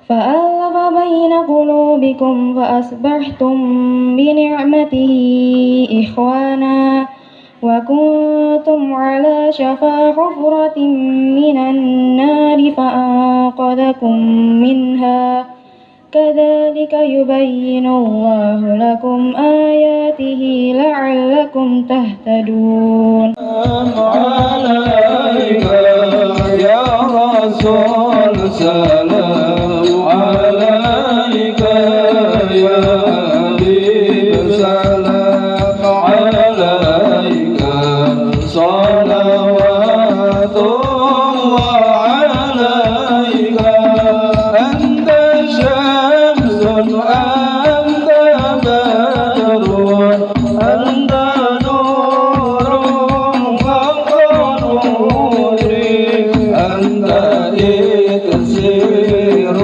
فألف بين قلوبكم فأصبحتم بنعمته إخوانا وكنتم على شفا حفرة من النار فأنقذكم منها كذلك يبين الله لكم آياته لعلكم تهتدون. عليك يا رسول سلام عليك يا حبيب سلام عليك صلوات الله عليك أنت شمس أنت بدر أنت نور فوق نوري أنت إكسير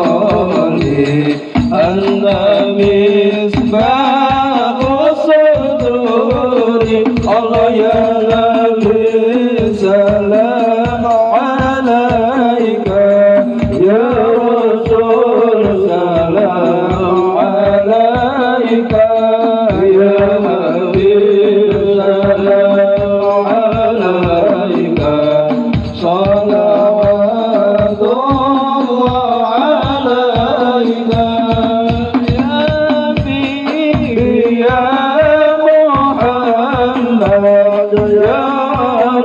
وولي أنت مصباح الصدور الله يا نبي سلام عليك يا رسول سلام عليك يا حبيب سلام عليك صلوات الله عليك يا نبي يا محمد يا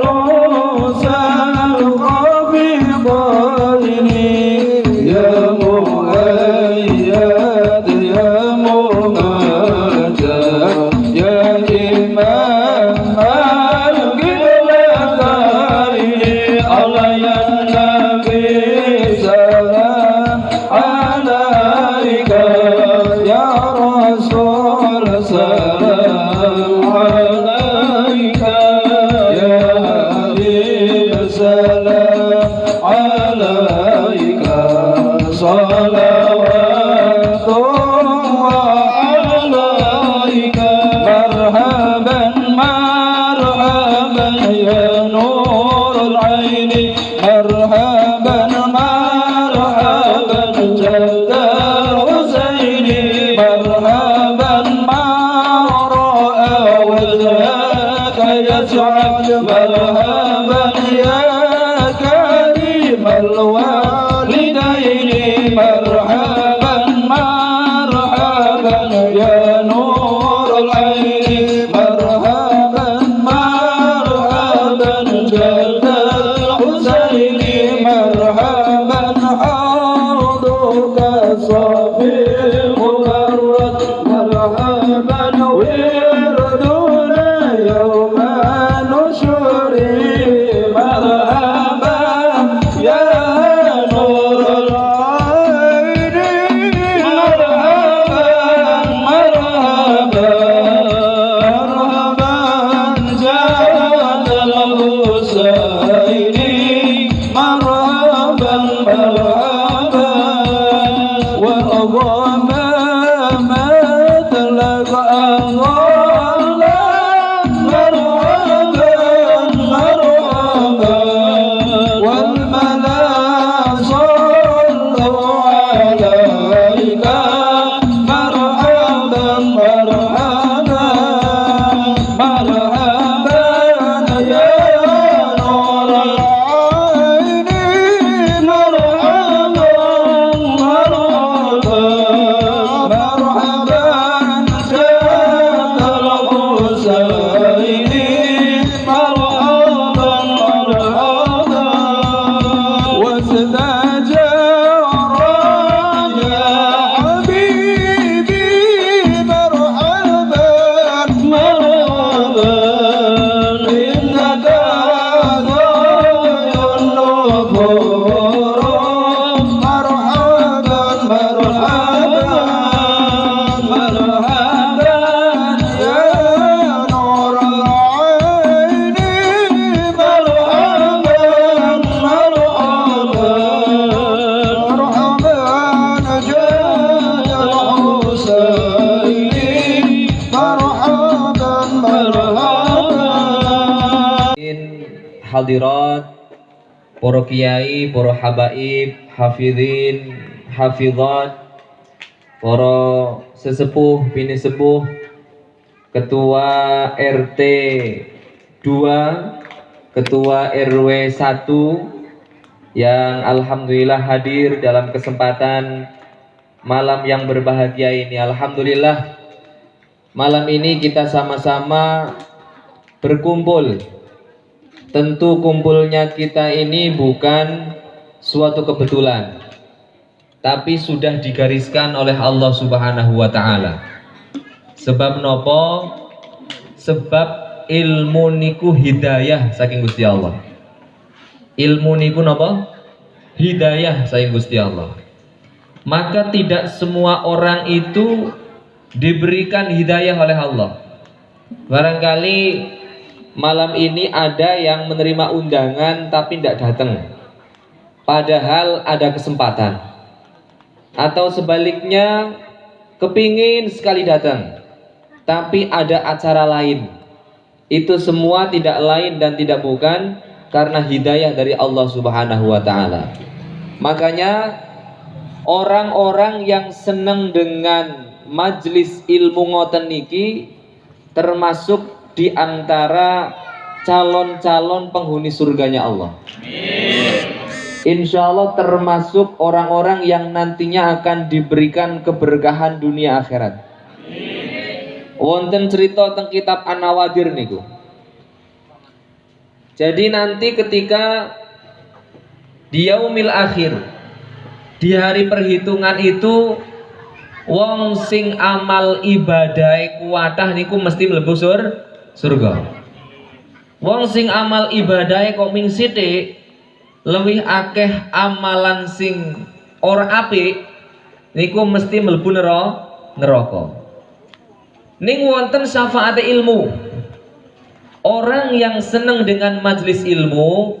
روس الخفيضين يا مؤيد يا ممجد يا إمام القبلتين الله يا نبي سلام عليك يا رسول سلام عليك يا حبيب سلام عليك صلوات الله عليك مرحبا مرحبا يا نور العين مرحبا مرحبا جد الحسين مرحبا ما رأى وجهك يسعد مرحبا يا كريم الوالدين مرحبا مرحبا يا نور العين مرحبا مرحبا جد الحسين مرحبا حوضك صافي مبرد مرحبا وردنا يوم نشر مرحبا يا نور العين مرحبا مرحبا مرحبا جاد الحسين مرحبا مرحبا وأضام ما تلقى الله مرحبا مرحبا والملا صلوا عليك مرحبا مرحبا مرحبا يا نور العين مرحبا مرحبا مرحبا جاد الحسين مرحبا مرحبا واستجار يا حبيبي مرحبا مرحبا إنك ضايع النفور مرحبا مرحبا مرحبا يا نور العين مرحبا مرحبا مرحبا جاد الحسين مرحبا مرحبا Hadirat para kiai, para habaib, hafidhin, hafidhat, para sesepuh, bini sepuh, ketua RT 2, ketua RW 1 yang alhamdulillah hadir dalam kesempatan malam yang berbahagia ini. Alhamdulillah malam ini kita sama-sama berkumpul. Tentu kumpulnya kita ini bukan suatu kebetulan, tapi sudah digariskan oleh Allah Subhanahu wa taala. Sebab nopo? Sebab ilmu niku hidayah saking Gusti Allah. Ilmu niku nopo? Hidayah saking Gusti Allah. Maka tidak semua orang itu diberikan hidayah oleh Allah. Barangkali malam ini ada yang menerima undangan tapi tidak datang, padahal ada kesempatan. Atau sebaliknya kepingin sekali datang tapi ada acara lain. Itu semua tidak lain dan tidak bukan karena hidayah dari Allah Subhanahu wa taala. Makanya orang-orang yang senang dengan majlis ilmu ngoten niki termasuk di antara calon-calon penghuni surganya Allah. Insya Allah termasuk orang-orang yang nantinya akan diberikan keberkahan dunia akhirat. Wonten cerita tentang kitab An-Nawadir niku. Jadi nanti ketika di yaumil akhir, di hari perhitungan itu, wong sing amal ibadah kuatah niku mesti mlebu surga. Wong sing amal ibadah kok ming sithik, luwih akeh amalan sing ora apik niku mesti mlebu neraka. Ning wonten syafaate ilmu. Orang yang senang dengan majlis ilmu,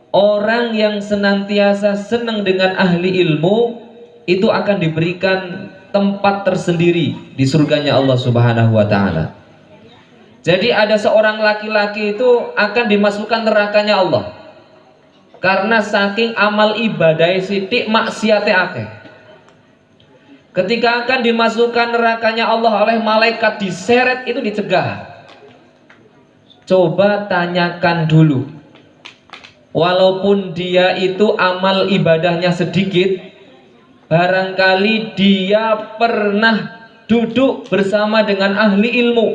orang yang senantiasa senang dengan ahli ilmu, itu akan diberikan tempat tersendiri di surganya Allah Subhanahu wa taala. Jadi ada seorang laki-laki itu akan dimasukkan nerakanya Allah karena saking amal ibadah sithik maksiate akeh. Ketika akan dimasukkan nerakanya Allah oleh malaikat diseret itu dicegah. Coba tanyakan dulu, walaupun dia itu amal ibadahnya sedikit, barangkali dia pernah duduk bersama dengan ahli ilmu.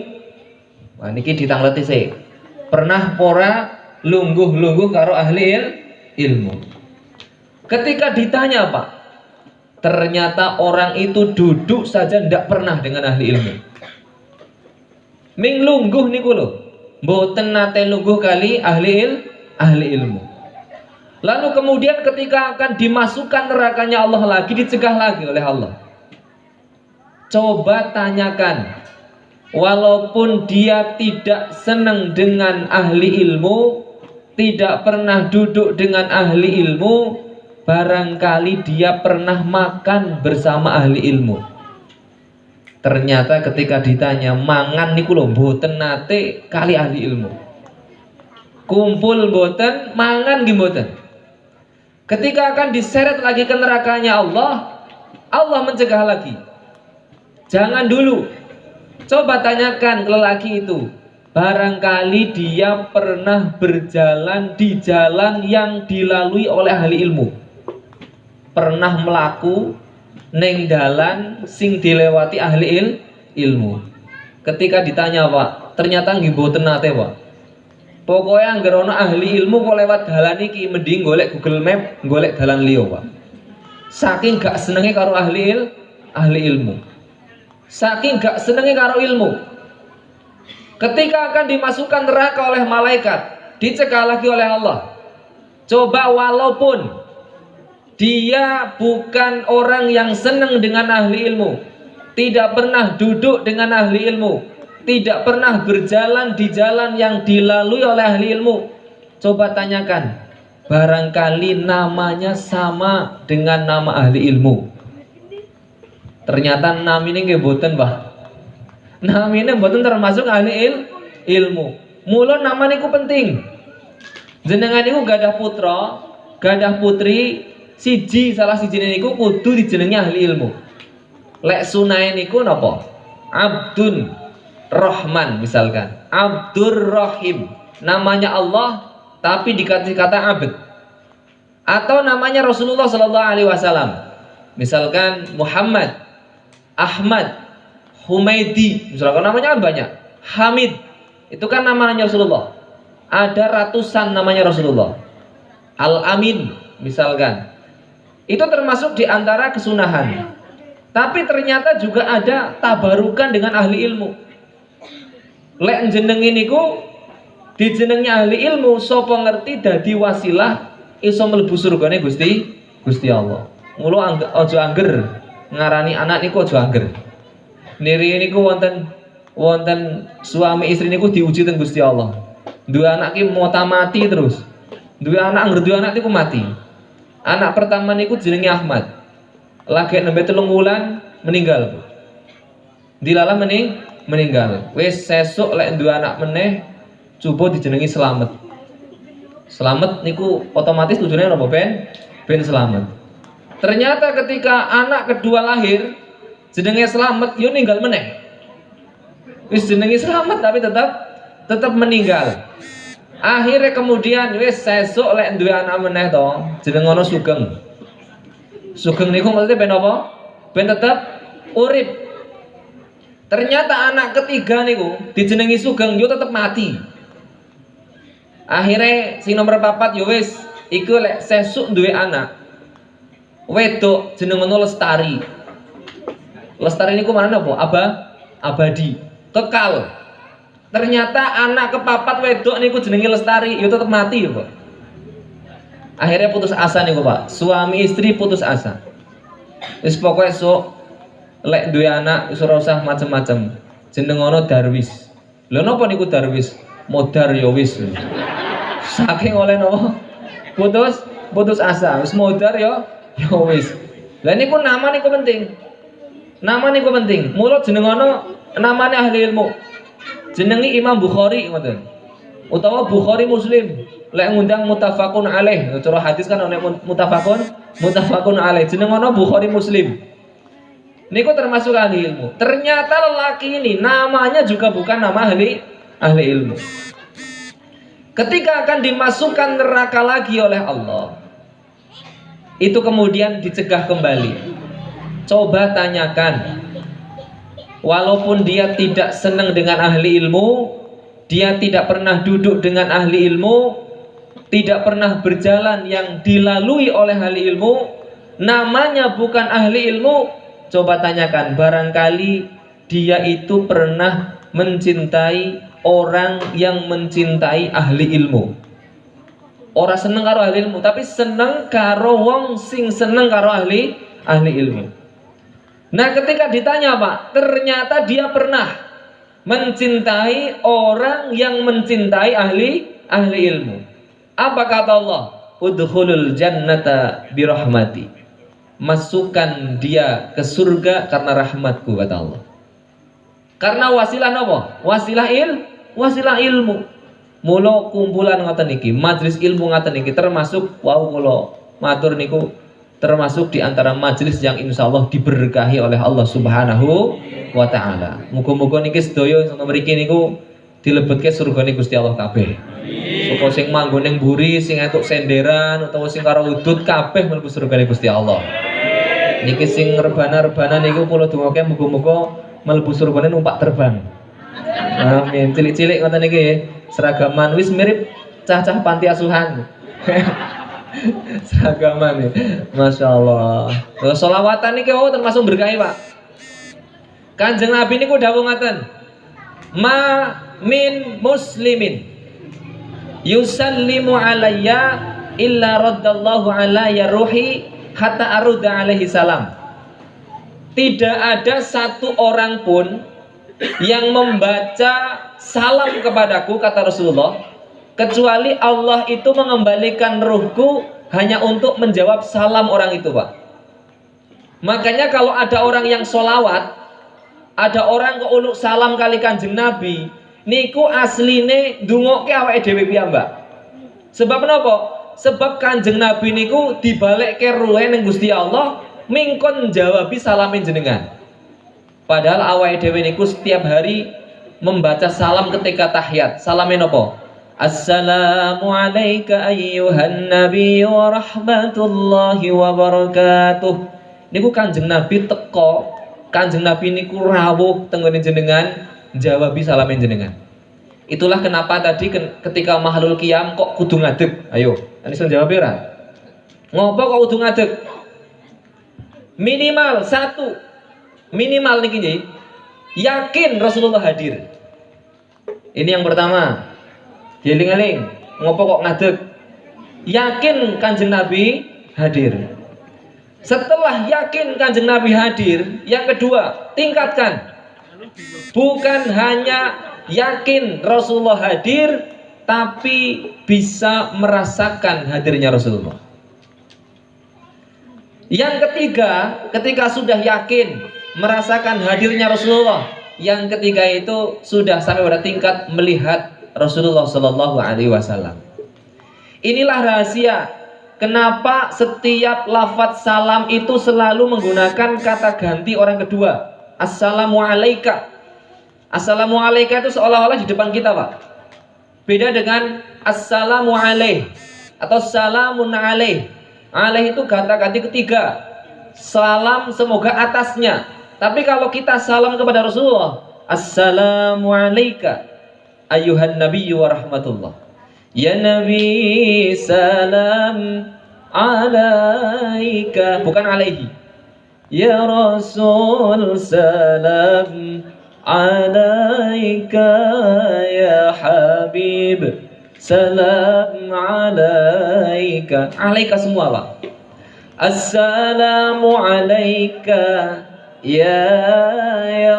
Wah niki ditangleti sih. Pernah pora lungguh-lungguh karo ahli ilmu. Ketika ditanya Pak, ternyata orang itu duduk saja tidak pernah dengan ahli ilmu. Ming lungguh niku lho. Mboten nate lungguh kali ahli ilmu. Lalu kemudian ketika akan dimasukkan nerakanya Allah lagi, dicegah lagi oleh Allah. Coba tanyakan, walaupun dia tidak senang dengan ahli ilmu, tidak pernah duduk dengan ahli ilmu, barangkali dia pernah makan bersama ahli ilmu. Ternyata ketika ditanya mangan niku lho mboten nate kali ahli ilmu. Kumpul mboten, mangan nggih mboten. Ketika akan diseret lagi ke nerakanya Allah, Allah mencegah lagi. Jangan dulu. Coba tanyakan ke lelaki itu, barangkali dia pernah berjalan di jalan yang dilalui oleh ahli ilmu. Pernah melaku neng dalan sing dilewati ahli ilmu. Ketika ditanya Pak, ternyata nggih mboten nate Pak. Pokoknya angger ana ahli ilmu kok lewat dalan iki mending golek Google Map, golek dalan liya Pak. Saking gak senenge karo ahli ilmu. Saking gak senenge karo ilmu. Ketika akan dimasukkan neraka oleh malaikat, dicegah lagi oleh Allah. Coba walaupun dia bukan orang yang senang dengan ahli ilmu, tidak pernah duduk dengan ahli ilmu, tidak pernah berjalan di jalan yang dilalui oleh ahli ilmu, coba tanyakan, barangkali namanya sama dengan nama ahli ilmu. Ternyata namanya nggih mboten, Pak. Namanya mboten termasuk ahli ilmu. Mula nama niku penting. Jenengan niku gadah putra, gadah putri siji, salah siji niku kudu dijenengi ahli ilmu. Lek sunahe niku napa? Abdun Rahman misalkan, Abdur Rahim, namanya Allah tapi dikasih kata abd. Atau namanya Rasulullah Sallallahu Alaihi Wasallam, misalkan Muhammad, Ahmad, Humaidi, misalkan namanya kan banyak. Hamid, itu kan namanya Rasulullah. Ada ratusan namanya Rasulullah. Al-Amin, misalkan. Itu termasuk di antara kesunahan. Tapi ternyata juga ada tabarukan dengan ahli ilmu. Lek jenengi niku dijenengi ahli ilmu, sapa ngerti dadi wasilah iso mlebu surgane Gusti Allah. Mula aja angger ngarani anak niku, aja angger. Niri niku wonten suami istri niku diuji teng Gusti Allah. Dua anak ki mau mati terus. Dua anak niku mati. Anak pertama niku jenenge Ahmad. Lagi nembe 3 wulan meninggal. Dilalah meninggal. Wis sesuk lek dua anak meneh coba dijenengi Slamet. Slamet niku otomatis tujuannya apa ben selamat. Ternyata ketika anak kedua lahir jenenge Slamet yo ninggal meneh. Wis jenenge Slamet tapi tetap meninggal. Akhirnya kemudian wis sesuk lek duwe anak meneh to, jeneng ngono Sugeng. Sugeng niku maksudnya ben apa? Ben tetep urip. Ternyata anak ketiga niku dijenengi Sugeng yo tetep mati. Akhirnya si nomor 4 yo wis iku lek sesuk duwe anak wedok jeneng ngono Lestari. Lestari niku mana apa? Abadi, kekal. Ternyata anak kepapat wedok niku jenenge Lestari, yo tetep mati ya, Pak. Akhirnya putus asa niku, Pak. Suami istri putus asa. Wis pokoke sok lek duwe anak wis ora usah macem-macem. Jeneng ngono Darwis. Lha napa niku Darwis? Modar ya wis. Saking oleh napa? Putus asa. Wis modar ya wis. Lah niku nama niku penting. Nama niku penting. Mula jeneng ngono namane ahli ilmu. Jenengi Imam Bukhari ngoten. Utawa Bukhari Muslim. Lek ngundang muttafaqun alaih. Cara hadis kan ana muttafaqun alaih. Jeneng ngono Bukhari Muslim. Niku termasuk ahli ilmu. Ternyata lelaki ini namanya juga bukan nama ahli ilmu. Ketika akan dimasukkan neraka lagi oleh Allah, itu kemudian dicegah kembali. Coba tanyakan, walaupun dia tidak senang dengan ahli ilmu, dia tidak pernah duduk dengan ahli ilmu, tidak pernah berjalan yang dilalui oleh ahli ilmu, namanya bukan ahli ilmu, coba tanyakan, barangkali dia itu pernah mencintai orang yang mencintai ahli ilmu. Orang seneng karo ahli ilmu, tapi seneng karo wong sing seneng karo ahli ilmu. Nah, ketika ditanya, Pak, ternyata dia pernah mencintai orang yang mencintai ahli ilmu. Apa kata Allah? Udkhulul jannata birahmati. Masukkan dia ke surga karena rahmatku, kata Allah. Karena wasilah napa? Wasilah ilmu. Mula kumpulan ngoten niki, majelis ilmu ngoten niki termasuk kula matur niku termasuk di antara majelis yang insya Allah diberkahi oleh Allah Subhanahu wa Ta'ala. Muga-muga niki sedaya sing mriki niku dilebetke surgane Gusti Allah kabeh. Sapa sing manggon ning mburi, sing entuk senderan utawa sing karo udut kabeh mlebu surgane Gusti Allah. Niki sing rebana-rebana niku kula dongake muga-muga mlebu surgane numpak terbang. Amin. Cilik-cilik ngoten niki seragaman wis mirip cah-cah panti asuhan. Seragaman ya. Masya Allah. Sholawatan niki termasuk berkah, Pak. Kanjeng Nabi niku dawuh ngaten. Ma min muslimin yusallimu alayya illa raddallahu alayya ruhi hatta arudda alaihi salam. Tidak ada satu orang pun yang membaca salam kepadaku, kata Rasulullah, kecuali Allah itu mengembalikan ruhku hanya untuk menjawab salam orang itu, Pak. Makanya kalau ada orang yang sholawat, ada orang ke uluk salam kali Kanjeng Nabi, niku asline ndongokke awake dhewe piyambak. Sebab napa? Sebab Kanjeng Nabi niku dibalekke ruhe ning Gusti Allah mingkon jawabi salamin jenengan. Padahal awake dhewe niku setiap hari membaca salam ketika tahiyat. Salamin apa? Assalamu alayka ayyuhan nabi wa rahmatullahi wa barakatuh. Niku Kanjeng Nabi teko, Kanjeng Nabi niku rawuh tenggone jenengan jawabi salamin jenengan. Itulah kenapa tadi ketika mahlul qiyam kok kudu ngadeg. Ayo, anisun jawab ora? Ngopo kok kudu ngadeg? Minimal satu, minimal niki nggih, yakin Rasulullah hadir. Ini yang pertama. Dieling-eling, ngopo kok ngadeg? Yakin Kanjeng Nabi hadir. Setelah yakin Kanjeng Nabi hadir, yang kedua, tingkatkan. Bukan hanya yakin Rasulullah hadir, tapi bisa merasakan hadirnya Rasulullah. Yang ketiga, ketika sudah yakin merasakan hadirnya Rasulullah, yang ketiga itu sudah sampai pada tingkat melihat Rasulullah Shallallahu Alaihi Wasallam. Inilah rahasia kenapa setiap lafadz salam itu selalu menggunakan kata ganti orang kedua. Assalamu alaika. Assalamu alaika itu seolah-olah di depan kita, Pak. Beda dengan assalamu alaih atau salamun alaih. Alaih itu kata ganti ketiga. Salam semoga atasnya. Tapi kalau kita salam kepada Rasulullah, assalamu alaika ayyuhan nabiyyu wa rahmatullah. Ya Nabi salam alaika, bukan alaihi. Ya Rasul salam alaika, ya Habib salam alaika. Alaika semua, Pak. Assalamu alaika ya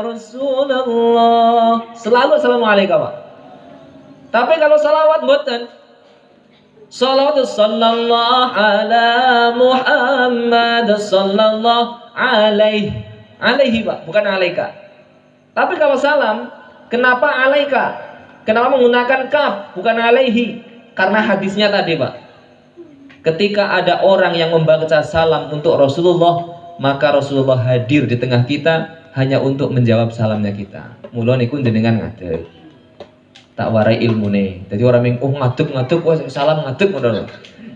Rasulullah. Selalu assalamu alaika, Pak. Tapi kalau salawat mboten. Salawat sallallahu ala Muhammad sallallahu alaihi, Pak, bukan alaika. Tapi kalau salam, kenapa alaika? Kenapa menggunakan kaf bukan alaihi? Karena hadisnya tadi, Pak. Ketika ada orang yang membaca salam untuk Rasulullah, maka Rasulullah hadir di tengah kita hanya untuk menjawab salamnya kita. Mula niku jenengan ngadeg. Tak warai ilmune. Jadi orang yang ngadeg wah salam ngadeg ngono.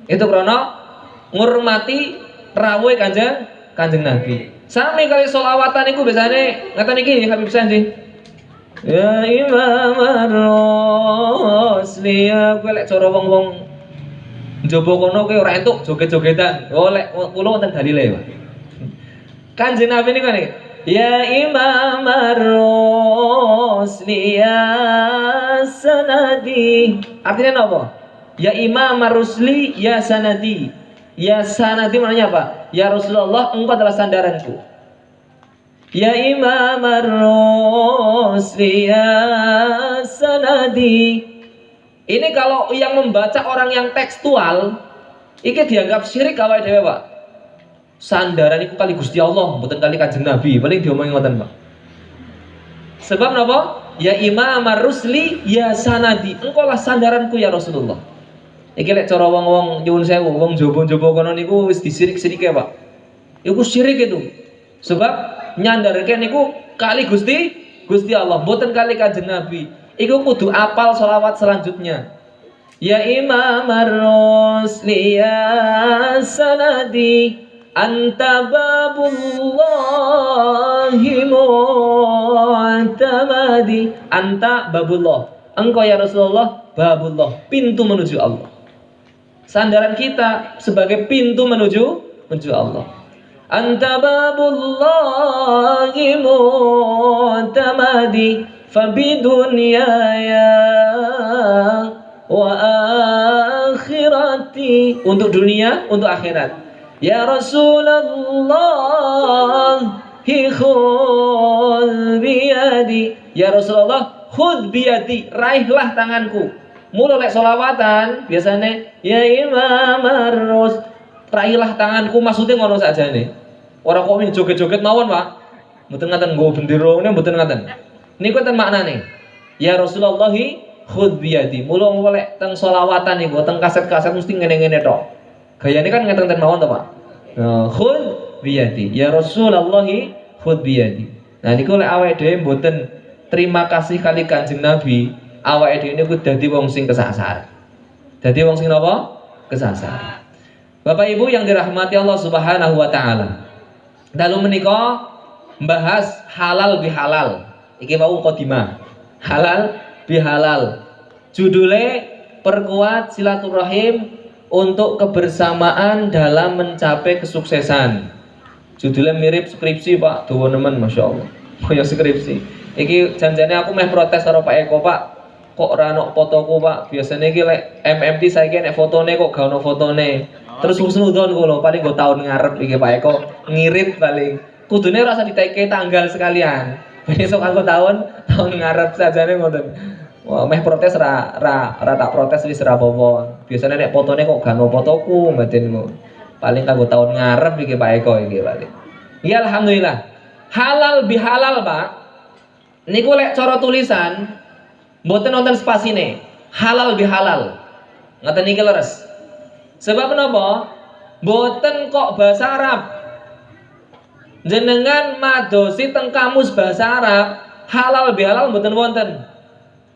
Itu krana ngurmati rawuhe Kanjeng Nabi. Sami kali sholawatan niku biasane ngaten iki Habib Sandi. Ya Imam ar-Rusli, kowe lek cara wong-wong njaba kono kowe ora entuk joget-jogetan. Oh lek kula wonten dalile, Pak. Kanjeng Nabi niku ngene. Ya Imam ar-Rusli ya sanadi. Artinya apa? Ya Imam ar-Rusli ya sanadi. Ya sanadi maknanya apa? Ya Rasulullah, engkau adalah sandaranku. Ya Imam ar-Rusli ya sanadi. Ini kalau yang membaca orang yang tekstual, iki dianggap syirik awake dhewe, Pak. Sandaran itu kali Gusti Allah, mboten kali Kanjeng Nabi, paling diomongi ngoten, Pak. Sebab napa? Ya Imam ar-Rusli ya sanadi. Engkau lah sandaranku ya Rasulullah. Iki lek cara wong-wong nyuwun sewu, wong jowo-jowo kono niku wis disirik-sirike, Pak. Iku syirik itu. Sebab nyandarke niku kali Gusti Allah, mboten kali Kanjeng Nabi. Iku kudu apal sholawat selanjutnya. Ya Imam ar-Rusli ya sanadi, anta babullahi mu'tamadi. Anta babullah, engkau ya Rasulullah babullah, pintu menuju Allah. Sandaran kita sebagai pintu menuju Allah. Anta babullahi mu'tamadi, fabidunyaya wa akhirati. Untuk dunia, untuk akhirat. Ya Rasulullah, khudh biyadi. Ya Rasulullah, khudh biyadi, raihlah tanganku. Mula lek sholawatan biasanya ya Imam ar-Rus, raihlah tanganku, maksudnya ngono sakjane. Ora kok joget-joget mawon, Pak. Mboten ngaten nggo bendera ngene, mboten ngaten. Niku ten maknane. Ya Rasulullah, khudh biyadi. Mula golek teng selawatan niku, teng kaset-kaset mesti ngene-ngene tok. Gayane kan ngeten-ngeten mawon to, Pak. Khudh biyadi. Ya Rasulullah khudh biyadi. Nah niku lek awake dhewe mboten terima kasih kali Kanjeng Nabi, awake dhewe niku dadi wong sing kesasar. Dadi wong sing napa? Kesasar. Bapak Ibu yang dirahmati Allah Subhanahu wa taala. Dalu menika membahas halal bihalal. Iki mau mukadimah. Halal bihalal. Judule perkuat silaturahim untuk kebersamaan dalam mencapai kesuksesan. Judulnya mirip skripsi Pak, dawa nemen masyaallah. Kaya skripsi. Iki janjane aku meh protes karo Pak Eko, Pak. Kok ora ono fotoku, Pak? Biasane iki lek MMT saiki nek fotone kok gak ono fotone. Terus husnudon kula paling nggo tahun ngarep iki Pak Eko ngirit paling. Kudune ora usah diteke tanggal sekalian. Besok aku tahun ngarep sajane ngoten. Wah, meh protes ra tak protes wis ra apa-apa. Biasane nek fotone kok gak ono fotoku batinku. Paling kanggo tahun ngarep iki Pak Eko iki paling. Ya alhamdulillah. Halal bihalal, Pak. Niku lek cara tulisan mboten wonten spasine. Halal bihalal. Ngoten niki leres. Sebab menapa? Mboten kok bahasa Arab. Jenengan madosi teng kamus bahasa Arab, halal bihalal mboten wonten.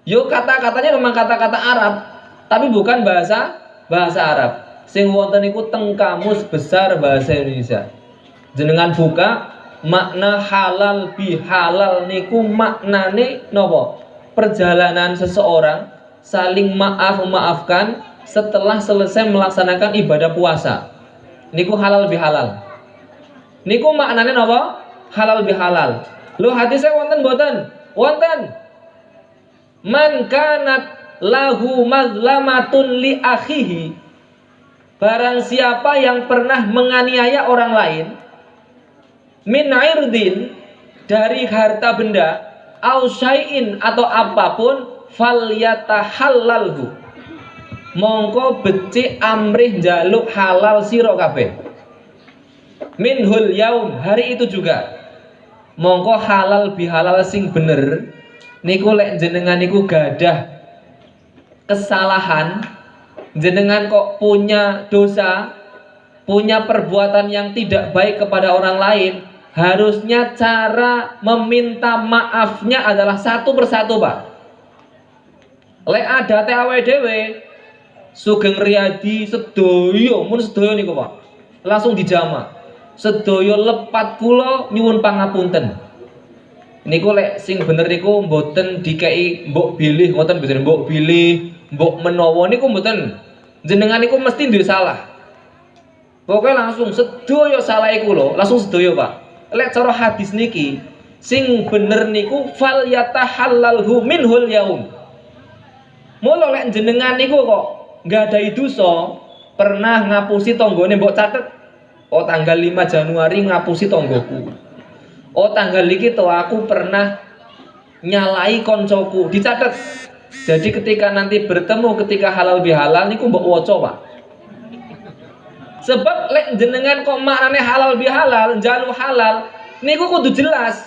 Yo kata-katanya memang kata-kata Arab, tapi bukan bahasa Arab. Sing wonten iku teng kamus besar bahasa Indonesia. Jenengan buka makna halal bihalal niku maknane napa? Perjalanan seseorang saling maafkan setelah selesai melaksanakan ibadah puasa. Niku halal bihalal. Niku maknane napa? Halal bihalal. Lho hadise wonten mboten? Wonten. Man kanat lahu mazlamatun li akhihi. Barang siapa yang pernah menganiaya orang lain min irdin dari harta benda au syai'in atau apapun falyatahallalhu. Mongko becik amrih njaluk halal sira kabeh. Minhul yaum, hari itu juga. Mongko halal bihalal sing bener niku lek jenengan niku gadah kesalahan, jenengan kok punya dosa, punya perbuatan yang tidak baik kepada orang lain, harusnya cara meminta maafnya adalah satu persatu, Pak. Lek adate awake dhewe Sugeng Riyadi sedaya mun sedaya niku Pak. Langsung dijama. Sedaya lepat kula nyuwun pangapunten. Niku lek sing bener niku mboten dikei mbok bilih ngoten biasane mbok bilih, mbok menawa niku mboten. Jenengan niku mesti duwe salah. Pokoknya langsung sedaya salahe kula, langsung sedaya Pak. Lek cara hadis niki sing bener niku fal yatahallalhu minhul yaum. Mula lek jenengan niku kok nggak ada dosa, pernah ngapusi tonggone mbok catet. Oh tanggal 5 Januari ngapusi tonggoku. Oh tanggal iki to aku pernah nyalai koncoku, dicatet. Jadi ketika nanti bertemu ketika halal bihalal niku mbok waca, Pak. Sebab lek jenengan kok maknane halal bihalal, njalu halal niku kudu jelas.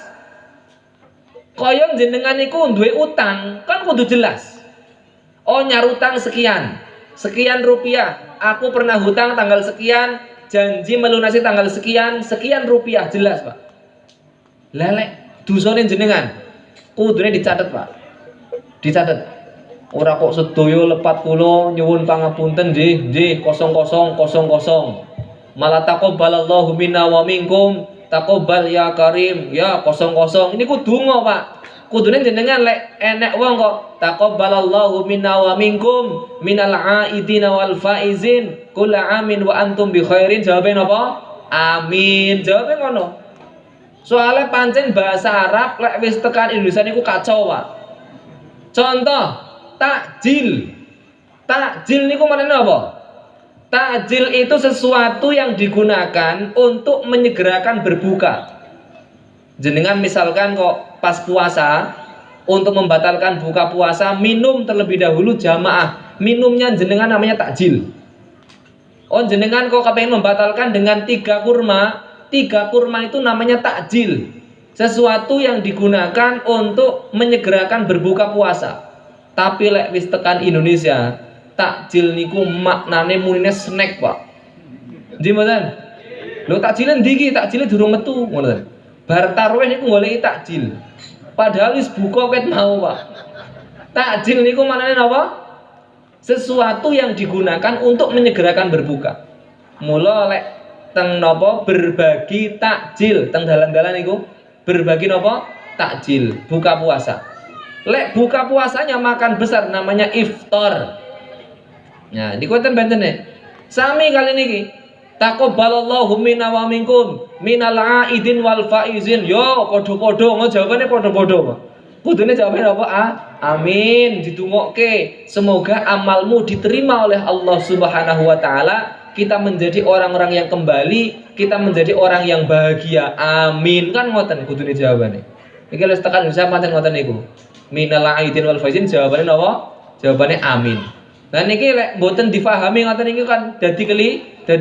Kaya jenengan niku duwe utang, kan kudu jelas. Oh nyarutang sekian rupiah, aku pernah hutang tanggal sekian, janji melunasi tanggal sekian rupiah, jelas Pak. Lelek dosane jenengan kudune dicatet Pak, dicatet. Ora kok sedaya lepat kula nyuwun pangapunten nggih 0000, malah taqabbalallahu minna wa minkum, taqabbal ya karim ya 00. Ini ku donga Pak. Kudune jenengan lek enek wong kok taqabbalallahu minna wa minkum minal aidina wal faizin kullu amin wa antum bi khairin, jawabe napa? Amin. Jawabe ngono. Soale pancen bahasa Arab lek wis tekan Indonesia niku kacau, Pak. Contoh, takjil. Takjil niku maknane apa? Takjil itu sesuatu yang digunakan untuk menyegerakan berbuka. Jenengan misalkan kok pas puasa untuk membatalkan buka puasa minum terlebih dahulu jamaah, minumnya jenengan namanya takjil. Oh jenengan kok kepengen membatalkan dengan 3 kurma itu namanya takjil, sesuatu yang digunakan untuk menyegerakan berbuka puasa. Tapi lek wis tekan Indonesia, takjil niku maknane munine snack, Pak. Nggih mboten? Lho takjile ndi iki? Takjile durung metu, ngono. Bar tarawih niku goleki takjil. Padahal wis buka ket mau, Pak. Takjil niku maknane napa? Sesuatu yang digunakan untuk menyegerakan berbuka. Mula lek teng napa berbagi takjil teng dalan-dalan niku berbagi napa? Takjil, buka puasa. Lek buka puasanya makan besar namanya iftar. Nah, niku enten bentene. Sami kali niki. Taqabbalallahu minna wa minkum minal aidin wal faizin. Yo padha-padha, jawabane padha-padha, Pak. Kudune jawabane apa? Amin. Ditunggokke semoga amalmu diterima oleh Allah Subhanahu wa taala. Kita menjadi orang-orang yang kembali, kita menjadi orang yang bahagia. Amin. Kan ngoten kudune jawabane. Iki lek tekan Indonesia pancen ngoten niku. Minal aidin wal faizin jawabane napa? Jawabane amin. Nah niki lek mboten difahami ngoten niki kan dadi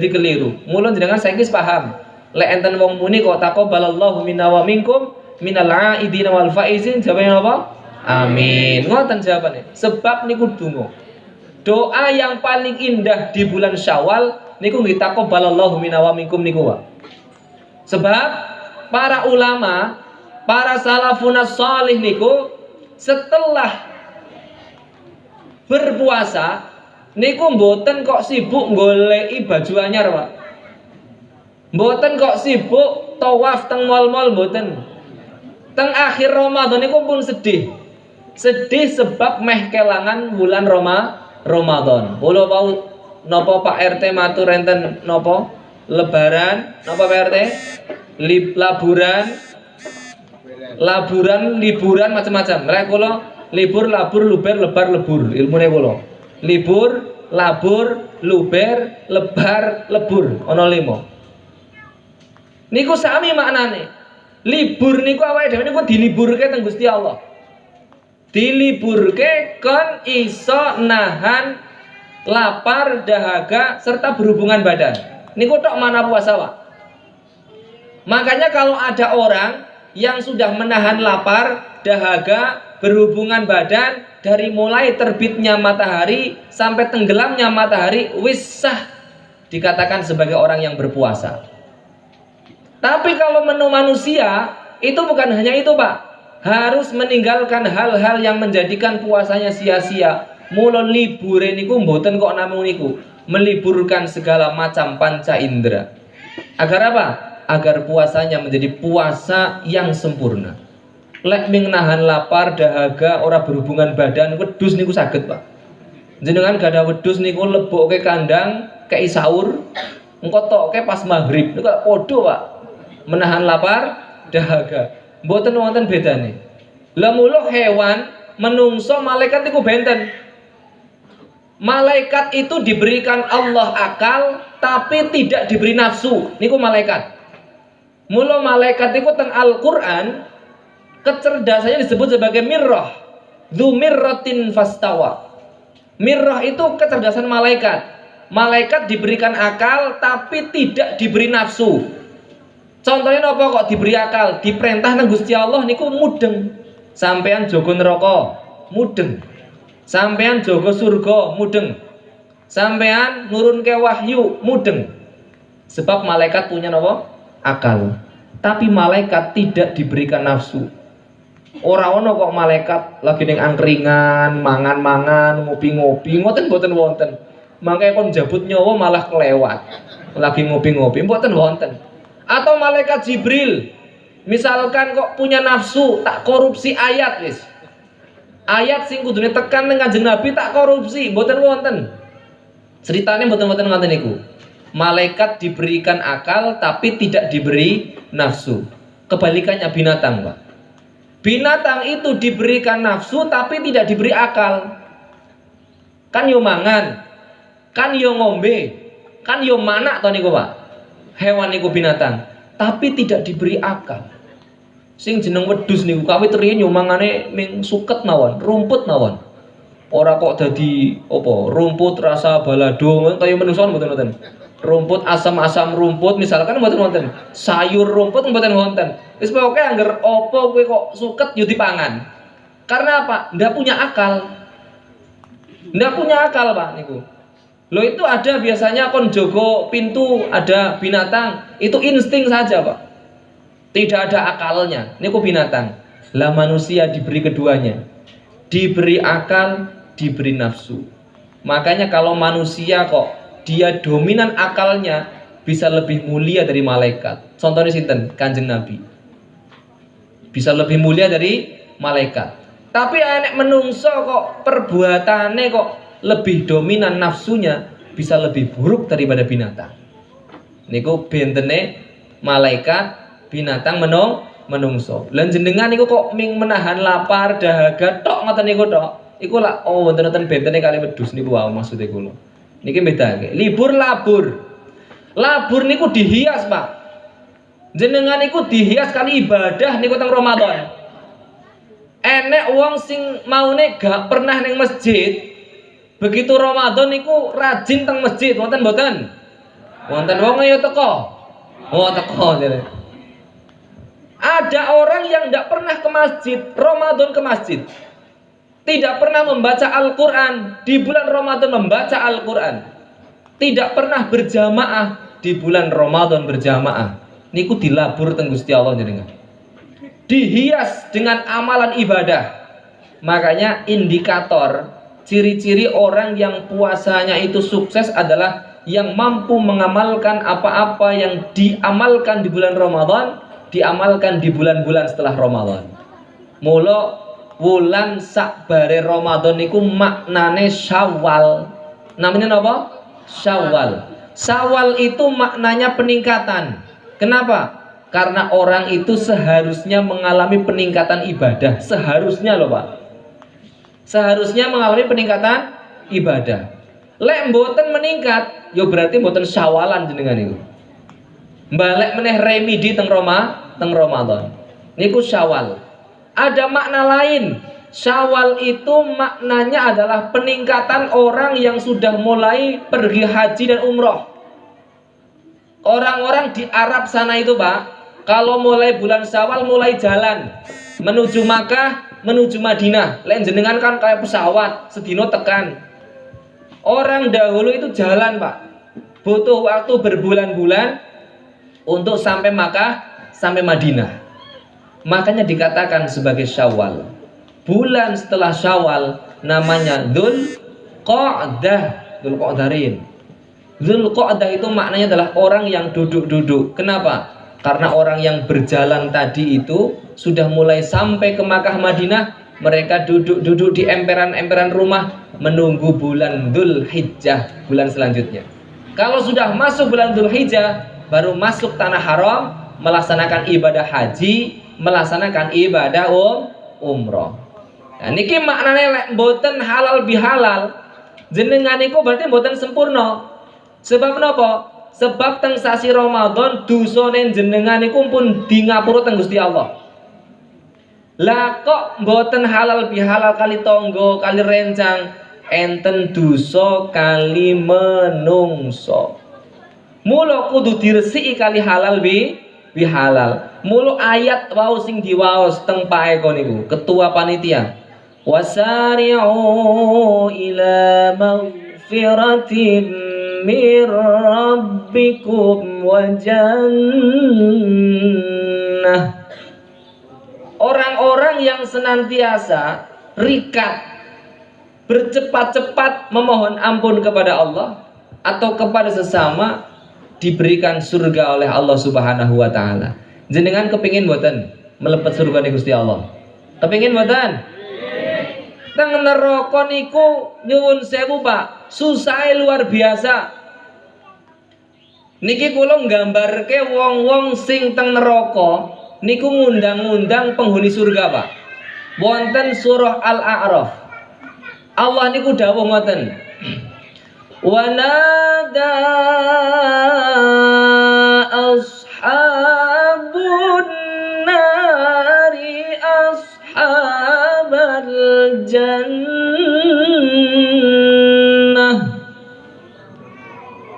keliru. Mula jenengan saiki paham. Lek enten wong muni kok taqabbalallahu minna wa minkum minal aidin wal faizin jawabane napa? Amin. Ngoten jawabane. Sebab niku donga. Doa yang paling indah di bulan Syawal niku nggih taqabbalallahu minna wa minkum niku, Pak. Sebab para ulama, para salafun shalih niku setelah berpuasa niku mboten kok sibuk goleki baju anyar, Pak. Mboten kok sibuk tawaf teng mall-mall mboten. Teng akhir Ramadan niku pun sedih. Sedih sebab meh kelangan bulan Ramadan. Mula wau napa Pak RT matur enten napa lebaran, napa Pak RT? Liburan macam-macam. Mereka kula libur, labur, luber, lebar, lebur. Ilmune kula. Libur, labur, luber, lebar, lebur. Ana 5. Niku sami maknane. Libur niku awake dhewe niku diliburke teng Gusti Allah. Diliburke kon iso nahan lapar, dahaga serta berhubungan badan. Niku tok mana puasa, Pak. Makanya kalau ada orang yang sudah menahan lapar, dahaga, berhubungan badan dari mulai terbitnya matahari sampai tenggelamnya matahari wis sah dikatakan sebagai orang yang berpuasa. Tapi kalau menu manusia itu bukan hanya itu, Pak. Harus meninggalkan hal-hal yang menjadikan puasanya sia-sia. Mula libure niku mboten kok namung niku, meliburkan segala macam panca indera. Agar apa? Agar puasanya menjadi puasa yang sempurna. Lek ming nahan lapar, dahaga, ora berhubungan badan, wedhus niku saged, Pak. Jenengan gak ada wedhus niku lebokke kandang, kei sahur, engko tokke pas maghrib. Niku padha, Pak. Menahan lapar, dahaga. Mboten wonten bedane. Lah mula hewan, menungso, malaikat niku benten. Malaikat itu diberikan Allah akal tapi tidak diberi nafsu. Niku malaikat. Mula malaikat niku teng Al-Qur'an kecerdasannya disebut sebagai mirrah. Dzu mirratin fastawa. Mirrah itu kecerdasan malaikat. Malaikat diberikan akal tapi tidak diberi nafsu. Contohnya apa kok diberi akal? Diperintah nang Gusti Allah niku mudeng. Sampean jaga neraka, mudeng. Sampean jaga surga, mudeng. Sampean nurunke wahyu, mudeng. Sebab malaikat punya apa? Akal. Tapi malaikat tidak diberikan nafsu. Ora ono kok malaikat lagi ning angkringan, mangan-mangan, ngopi-ngopi, ngoten mboten wonten. Mangke kon jabut nyawa malah kelewat. Lagi ngopi-ngopi mboten wonten. Atau malaikat Jibril misalkan kok punya nafsu, tak korupsi ayat wis. Ayat sing kudune tekan ning Kanjeng Nabi tak korupsi, mboten wonten. Ceritane mboten-mboten ngoten niku. Malaikat diberikan akal tapi tidak diberi nafsu. Kebalikannya binatang, Pak. Binatang itu diberikan nafsu tapi tidak diberi akal. Kan yo mangan, kan yo ngombe, kan yo manak to niku, Pak. Hewan niku binatang, tapi tidak diberi akal. Sing jeneng wedhus niku kawit riyen yo mangane ming suket mawon, rumput mawon. Ora kok dadi apa, rumput rasa balado, kaya menungso mboten-mboten. Rumput asam-asam rumput misalkan mboten wonten. Sayur rumput mboten wonten. Wis pokoke angger apa kowe kok suket yo dipangan. Karena apa? Ndak punya akal. Ndak punya akal Pak niku. Lo itu ada biasanya kon jogo pintu ada binatang, itu insting saja Pak. Tidak ada akalnya. Niku binatang. Lah manusia diberi keduanya. Diberi akal, diberi nafsu. Makanya kalau manusia kok dia dominan akalnya bisa lebih mulia dari malaikat. Contohnya sinten? Kanjeng Nabi. Bisa lebih mulia dari malaikat. Tapi enek menungso kok perbuatannya kok lebih dominan nafsunya, bisa lebih buruk daripada binatang. Niku bentene malaikat, binatang menungso. Lan jenengan niku kok ming menahan lapar, dahaga tok ngoten niku tok. Iku lak wonten-wonten bentene kali wedhus niku wae maksude kula. Niki bedake. Libur labur. Labur niku dihias, Pak. Jenengan niku dihias kali ibadah niku teng Ramadan. Enek wong sing maune gak pernah ning masjid. Begitu Ramadan niku rajin teng masjid, wonten mboten? Wonten wong ayo teko. Oh, teko jare. Ada orang yang ndak pernah ke masjid, Ramadan ke masjid. Tidak pernah membaca Al-Qur'an, di bulan Ramadan membaca Al-Qur'an. Tidak pernah berjamaah, di bulan Ramadan berjamaah. Niku dilabur teng Gusti Allah jenengan. Dihias dengan amalan ibadah. Makanya indikator ciri-ciri orang yang puasanya itu sukses adalah yang mampu mengamalkan apa-apa yang diamalkan di bulan Ramadan, diamalkan di bulan-bulan setelah Ramadan. Mula wulan sakbare Ramadan niku maknane Syawal. Namanya apa? Syawal. Syawal itu maknanya peningkatan. Kenapa? Karena orang itu seharusnya mengalami peningkatan ibadah. Seharusnya loh Pak. Seharusnya mengalami peningkatan ibadah. Lek mboten meningkat, yo berarti mboten syawalan jenengan niku. Balik meneh remedi teng Ramadan. Niku Syawal. Ada makna lain. Syawal itu maknanya adalah peningkatan orang yang sudah mulai pergi haji dan umroh. Orang-orang di Arab sana itu Pak, kalau mulai bulan Syawal mulai jalan menuju Makkah, menuju Madinah. Lain jenengan kan kayak pesawat, sedino tekan. Orang dahulu itu jalan Pak, butuh waktu berbulan-bulan untuk sampai Makkah, sampai Madinah. Makanya dikatakan sebagai Syawal. Bulan setelah Syawal namanya Dzulqa'dah, Dzulqa'darin. Dzulqa'dah itu maknanya adalah orang yang duduk-duduk. Kenapa? Karena orang yang berjalan tadi itu sudah mulai sampai ke Makkah Madinah, mereka duduk-duduk di emperan-emperan rumah menunggu bulan Dzulhijjah, bulan selanjutnya. Kalau sudah masuk bulan Dzulhijjah, baru masuk tanah haram, melaksanakan ibadah haji, melaksanakan ibadah umroh. Nah niki maknanya lek mboten halal bihalal, jenengan niku berarti mboten sempurna. Sebab napa? Sebab teng sasi Ramadan dosane jenengan niku pun di ngapura teng Gusti Allah. Lah kok mboten halal bihalal kali tonggo, kali rencang, enten dosa kali menungso. Mula kudu diresiki kali halal bihalal. Mula ayat wau sing diwaos teng paeko niku, ketua panitia. Wasari'u ila maghfiratin mir rabbikum wa jannah. Orang-orang yang senantiasa rikat bercepat-cepat memohon ampun kepada Allah atau kepada sesama diberikan surga oleh Allah Subhanahu wa taala. Jenengan kepingin mboten mlebet surga ni Gusti Allah? Kepingin mboten? Teng neraka niku nyuwun sewu Pak, susahe luar biasa. Niki kula nggambarke wong-wong sing teng neraka niku ngundang-undang penghuni surga Pak. Wonten surah Al-A'raf. Allah niku dawuh ngoten. Wa nada ashabun nari ashabal jannah.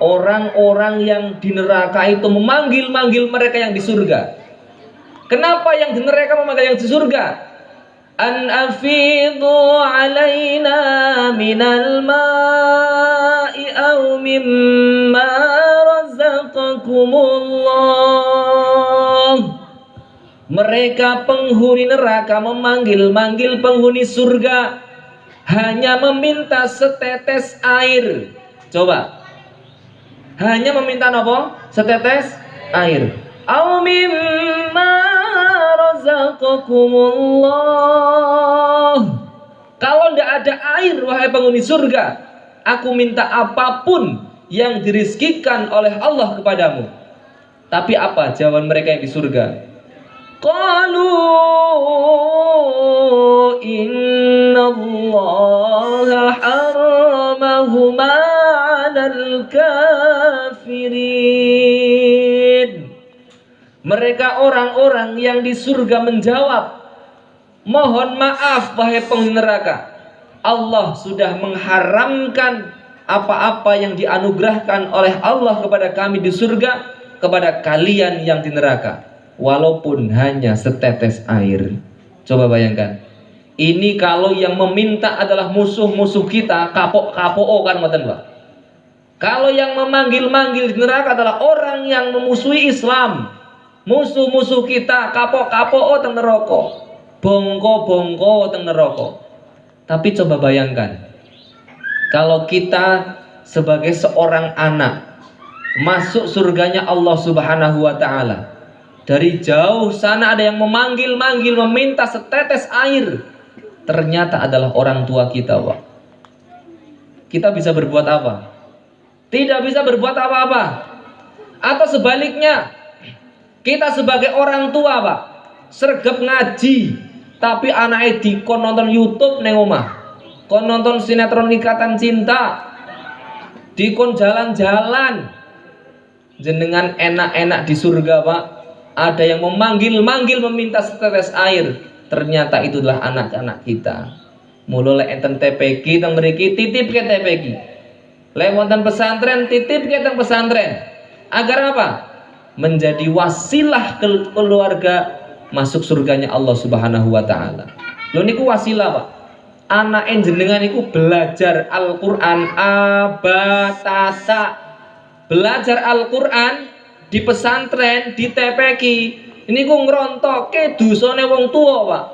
Orang-orang yang di neraka itu memanggil-manggil mereka yang di surga. Kenapa yang di neraka memanggil yang di surga? an afidu alaina minal ma'i aw mimma razaqakumullah. Mereka penghuni neraka memanggil-manggil penghuni surga, hanya meminta setetes air. Coba, hanya meminta apa? Setetes air. Aw mimma razaqakumullah. Kalau tidak ada air, wahai penghuni surga, aku minta apapun yang dirizkikan oleh Allah kepadamu. Tapi apa jawaban mereka yang di surga? Qalu innallaha haramahuma 'alal kafirin. Mereka orang-orang yang di surga menjawab, mohon maaf wahai penghuni neraka, Allah sudah mengharamkan apa-apa yang dianugerahkan oleh Allah kepada kami di surga kepada kalian yang di neraka, walaupun hanya setetes air. Coba bayangkan, ini kalau yang meminta adalah musuh-musuh kita, kapok-kapok kan ngoten Pak. Kalau yang memanggil-manggil di neraka adalah orang yang memusuhi Islam, musuh-musuh kita, kapok-kapok teng neraka, bongko-bongko teng neraka. Tapi coba bayangkan, kalau kita sebagai seorang anak masuk surganya Allah Subhanahu wa ta'ala, dari jauh sana ada yang memanggil-manggil meminta setetes air, ternyata adalah orang tua kita, Pak. Kita bisa berbuat apa? Tidak bisa berbuat apa-apa. Atau sebaliknya, kita sebagai orang tua, Pak, sregep ngaji, tapi anaknya dikon nonton YouTube neng omah, kon nonton sinetron Ikatan Cinta, dikon jalan-jalan. Jenengan enak-enak di surga, Pak, ada yang memanggil-manggil meminta setetes air, ternyata itu adalah anak-anak kita. Mula lek enten TPG teng mriki titip ke TPG. Lek wonten pesantren titip ke teng pesantren. Agar apa? Menjadi wasilah keluarga masuk surganya Allah Subhanahu wa ta'ala. Lho niku wasilah, Pak. Anak jenengan niku belajar Al-Qur'an abatasa. Belajar Al-Qur'an di pesantren, di TPQ. Ini ku ngerontoke dosane wong tua, Pak.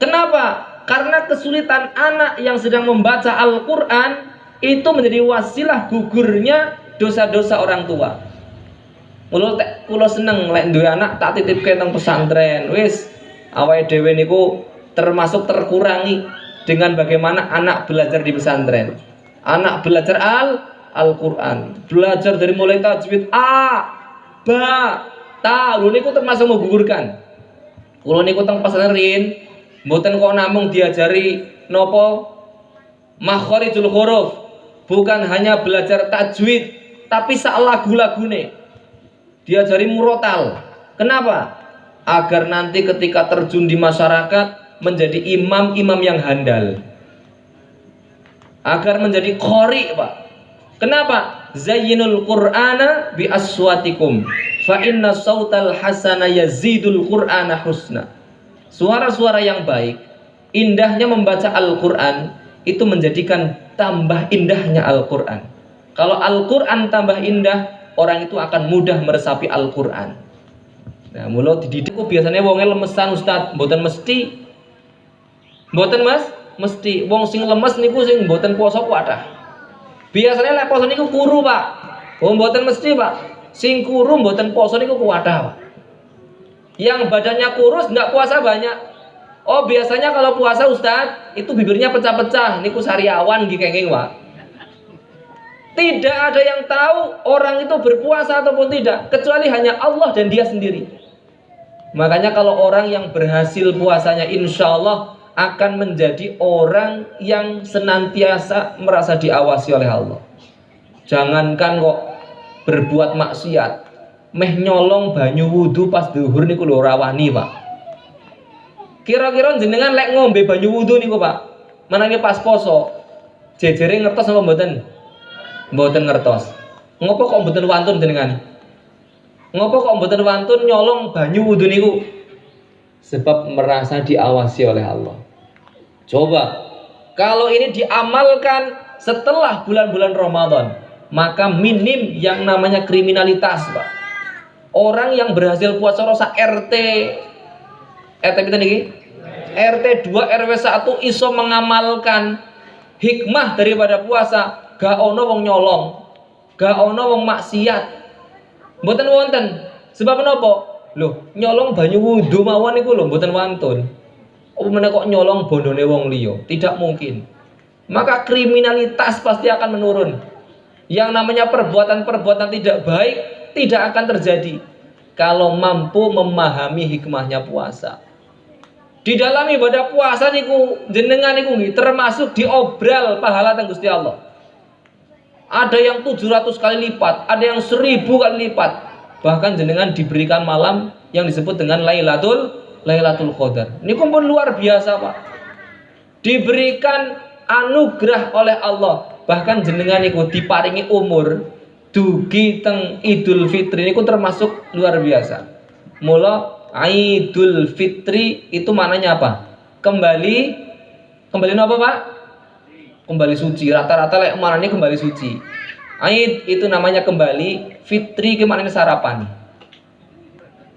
Kenapa? Karena kesulitan anak yang sedang membaca Al-Qur'an itu menjadi wasilah gugurnya dosa-dosa orang tua. Kula seneng lek duwe anak tak titipke teng pesantren. Wis awake dhewe niku termasuk terkurangi dengan bagaimana anak belajar di pesantren. Anak belajar Al-Qur'an, belajar dari mulai tajwid a, ba, ta, lho niku termasuk menggugurkan. Kula niku teng pesantren mboten kok namung diajari napa makharijul huruf, bukan hanya belajar tajwid, tapi sak lagu-lagune diajari murotal. Kenapa? Agar nanti ketika terjun di masyarakat menjadi imam-imam yang handal, agar menjadi qori, Pak. Kenapa? Zayyinul Qur'ana bi aswatikum fa inna sautal hasana yazidul Qur'ana husna. Suara-suara yang baik, indahnya membaca Al-Qur'an itu menjadikan tambah indahnya Al-Qur'an. Kalau Al-Qur'an tambah indah, orang itu akan mudah meresapi Al-Qur'an. Nah, mula dididik biasanya wonge lemesan, Ustaz. Mboten mesti. Mboten, Mas? Mesti. Wong sing lemes niku sing mboten puasa kuatah. Biasanya lek puasa niku kuru, Pak. Oh, mboten mesti, Pak. Sing kuru mboten puasa niku kuatah, Pak. Yang badannya kurus enggak puasa banyak. Oh, biasanya kalau puasa, Ustaz, itu bibirnya pecah-pecah. Niku sariawan nggih kenging, Pak. Tidak ada yang tahu orang itu berpuasa ataupun tidak, kecuali hanya Allah dan dia sendiri. Makanya kalau orang yang berhasil puasanya, insya Allah akan menjadi orang yang senantiasa merasa diawasi oleh Allah. Jangankan kok berbuat maksiat, meh nyolong banyu wudu pas duhur niku lho ora wani, Pak. Kira-kira jenengan lek ngombe banyu wudu niku, Pak, menangi pas poso, jejere ngertos apa mboten? Mboten ngertos. Ngopo kok mboten wantun jenengan? Ngopo kok mboten wantun nyolong banyu wudu niku? sebab merasa diawasi oleh Allah. Coba kalau ini diamalkan setelah bulan-bulan Ramadan, maka minim yang namanya kriminalitas, Pak. Orang yang berhasil puasa rasa RT kita niki, RT 2 RW 1 iso mengamalkan hikmah daripada puasa, gak ono wong nyolong, gak ono wong maksiat. Mboten wonten. Sebab menapa? Loh, nyolong banyu wudu mawon niku lho mboten wantun. Apa meneh kok nyolong bondone wong liya? Tidak mungkin. Maka kriminalitas pasti akan menurun. Yang namanya perbuatan-perbuatan tidak baik tidak akan terjadi kalau mampu memahami hikmahnya puasa. Di dalam ibadah puasa niku jenengan niku nggih termasuk diobral pahala teng Gusti Allah. Ada yang 700 kali lipat, ada yang 1000 kali lipat. Bahkan jenengan diberikan malam yang disebut dengan Lailatul Qadar. Niku pun luar biasa, Pak. Diberikan anugerah oleh Allah. Bahkan jenengan niku diparingi umur dugi teng Idul Fitri niku termasuk luar biasa. Mula Idul Fitri itu maknanya apa? Kembali apa, Pak? Kembali suci. Rata-rata lek maknanya kembali suci. Aid itu namanya kembali, Fitri itu maknanya sarapan.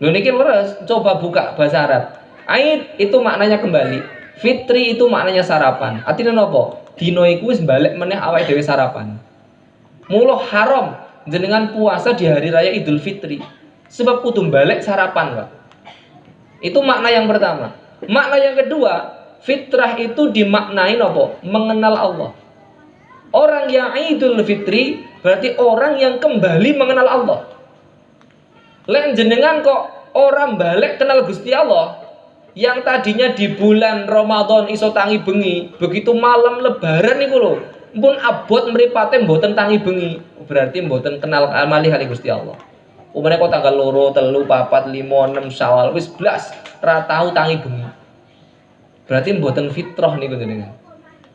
Lho niki leres, coba buka bahasa Arab. Aid itu maknanya kembali, Fitri itu maknanya sarapan. Artinya napa? Dino iku wis balik meneh awake dhewe sarapan. Mula haram jenengan puasa di hari raya Idul Fitri. Sebab kudu balik sarapan, Pak. Itu makna yang pertama. Makna yang kedua, fitrah itu dimaknai napa? Mengenal Allah. Orang yang Idul Fitri berarti orang yang kembali mengenal Allah. Lek jenengan kok orang balik kenal Gusti Allah, yang tadinya di bulan Ramadan iso tangi bengi, begitu malam lebaran niku lho, pun abot mripate mboten tangi bengi, berarti mboten kenal malih kali Gusti Allah. Umane kok tanggal 2, 3, 4, 5, 6 Syawal wis blas ra tau tangi bengi. Berarti mboten fitrah niku jenengan.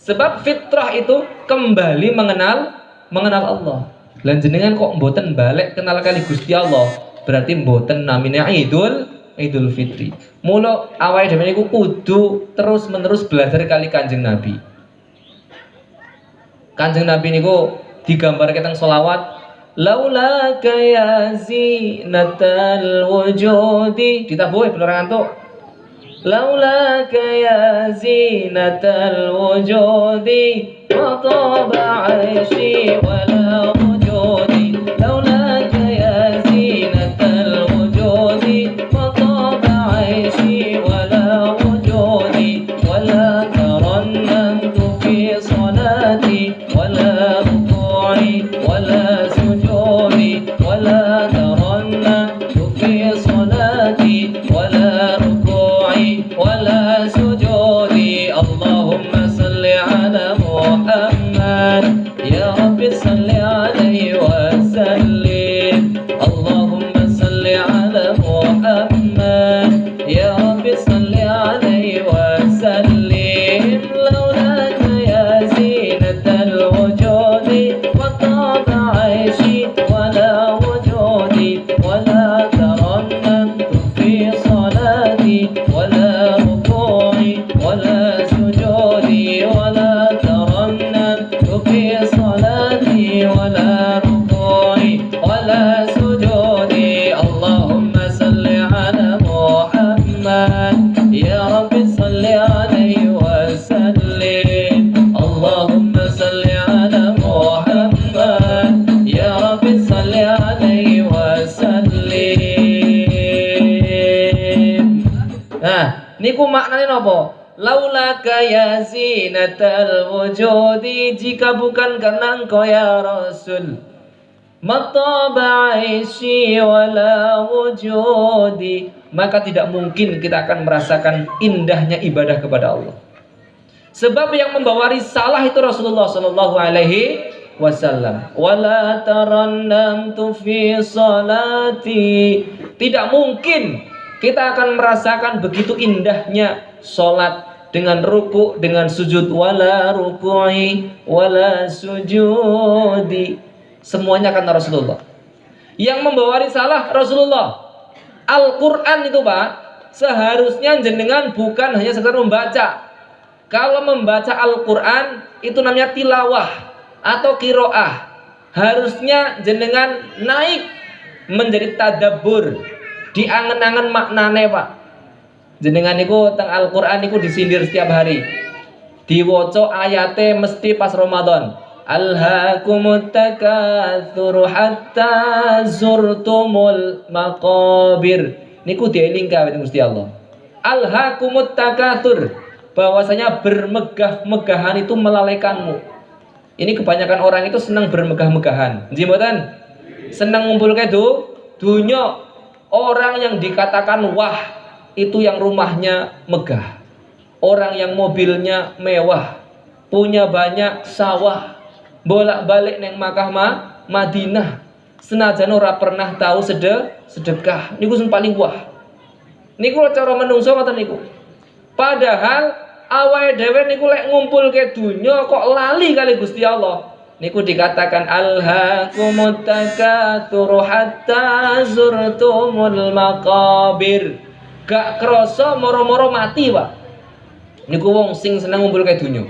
Sebab fitrah itu kembali mengenal Allah. Lan jenengan kok mboten balik kenal kali Gusti Allah, berarti mboten namine Idul Fitri. Mula awake dhewe niku kudu terus-menerus belajar kali Kanjeng Nabi. Kanjeng Nabi niku digambarke teng selawat, laulaka ya zinatal wujudi, ditabuh bener ngantuk. Laulaka ya zinatal wujudi wa taba 'aishi wala wujudi. Laulaka ya zinatal wujudi wa taba 'aishi wala wujudi. Wala tarannamtu fi salati wala ruku'i wala sujudi. Wala tarannamtu fi salati wala ruku'i wala sujudi. Allahumma salli ala Muhammad ya Rabbi salli alaihi wa sallim. Allahumma salli ala Muhammad ya Rabbi salli alaihi wa sallim. Laulaka ya zinatal wujudi wa taba 'aishi wala wujudi. Wala tarannamtu fi salati wala ruku'i wala sujudi. Wala tarannamtu fi salati wala ruku'i wala sujudi. Allahumma salli ala Muhammad ya Rabbi salli alaihi wa sallim. Allahumma salli ala Muhammad ya Rabbi salli alaihi wa sallim. Nah, niku maknanya napa? Laulaka ya zinatal wujudi, jika bukan karena engkau ya Rasul, mataba 'aishi wala wujudi, maka tidak mungkin kita akan merasakan indahnya ibadah kepada Allah. Sebab yang membawa risalah itu Rasulullah sallallahu alaihi wasallam. Wala tarannamtu fi salati, tidak mungkin kita akan merasakan begitu indahnya salat dengan ruku, dengan sujud. Wala ruku'i wala sujudi, semuanya karena Rasulullah. Yang membawa risalah Rasulullah. Al-Quran itu, Pak, Seharusnya jenengan bukan hanya sekedar membaca. Kalau membaca Al-Quran itu namanya tilawah atau kiroah. Harusnya jenengan naik menjadi tadabbur, diangen-angen maknane Pak. Jenengan niku teng Al-Quran niku disindir setiap hari. Diwoco ayate mesti pas Ramadan. Alhaakumut takatsur hatta zurtumul maqabir. Niku dieling kawit Gusti Allah. Alhaakumut takatsur, bahwasanya bermegah-megahan itu melalaikanmu. Ini kebanyakan orang itu senang bermegah-megahan. Nggih mboten? Senang ngumpulke dunya. Orang yang dikatakan wah itu yang rumahnya megah. Orang yang mobilnya mewah, punya banyak sawah, bolak-balik neng Makkah Madinah, senajan ora pernah tahu sedekah. Niku sing paling wah. Niku cara menungso ngoten niku. Padahal awake dhewe niku lek ngumpulke dunya kok lali kali Gusti Allah. Niku dikatakan alhaakumut takatsur hatta zurtumul maqabir. Gak krasa moro-moro mati, Pak. Niku wong sing seneng ngumpulke dunya.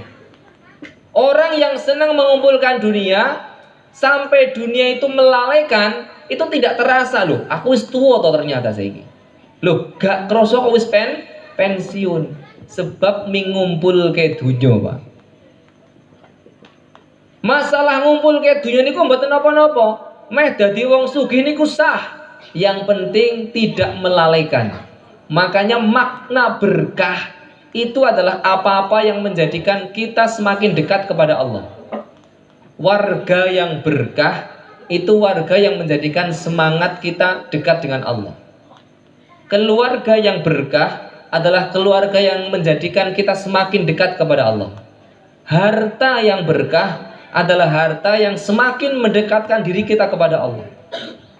Orang yang senang mengumpulkan dunia sampai dunia itu melalaikan, itu tidak terasa loh. Aku wis tua toh ternyata saiki. Loh, gak kroso kok wis pensiun sebab ngumpulke dunia, Pak. Masalah ngumpulke dunia niku mboten napa-napa. Meh dadi wong sugih niku sah. Yang penting tidak melalaikan. Makanya makna berkah itu adalah apa-apa yang menjadikan kita semakin dekat kepada Allah. Warga yang berkah itu warga yang menjadikan semangat kita dekat dengan Allah. Keluarga yang berkah adalah keluarga yang menjadikan kita semakin dekat kepada Allah. Harta yang berkah adalah harta yang semakin mendekatkan diri kita kepada Allah.